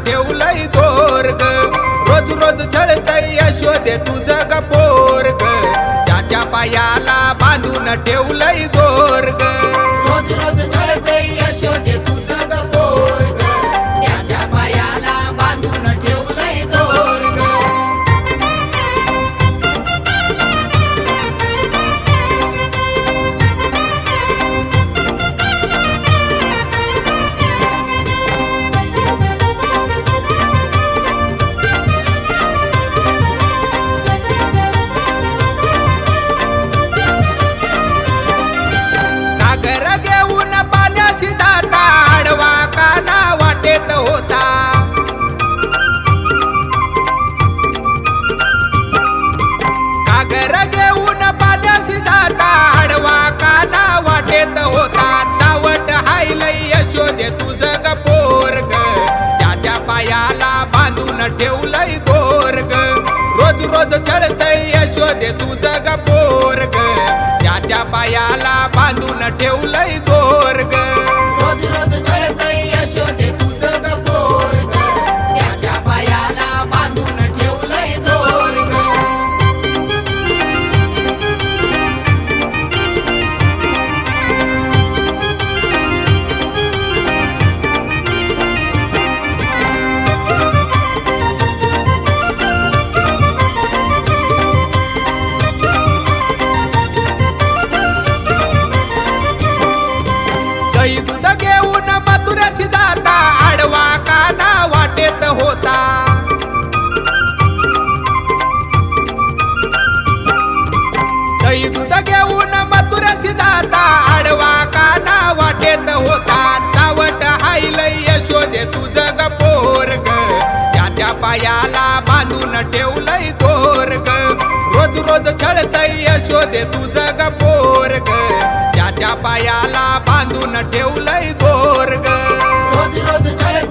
ठेवलंय दोर ग रोज रोज छळतय यशोदे तुझं ग पोर ग त्याच्या पायाला बांधून ठेवलंय दोर ग रोज रोज छळतय यशोदे तुझं ग पोर ग त्याच्या पायाला बांधून ठेवलंय दोर ग सागर घेऊन पाण्याशी जाता आडवा काना वाटेत होता सागर घेऊन पाण्याशी जाता आडवा काना वाटेत होता नावट हायलय यशोदे तुझं ग पोर ग त्याच्या पायाला बांधून ठेवलंय दोर ग रोज रोज छळतय यशोदे तुझं ग पोर ग त्याच्या पायाला बांधून ठेवलंय दोर ग रोज रोज छळतय यशोदे तुझं ग पोर ग त्याच्या पायाला बांधून ठेवलंय दोर ग दही दूध घेऊन मथुऱ्याशी जाता आडवा काना वाटेत होता दही दूध घेऊन मथुऱ्याशी जाता आडवा काना वाटेत होता नावट हायलय यशोदे तुझं ग पोर ग त्याच्या पायाला बांधून ठेवलंय दोर ग रोज रोज छळतय यशोदे तुझं ग पोर ग त्याच्या पायाला बांधून ठेवलंय दोर ग रोज रोज छळतय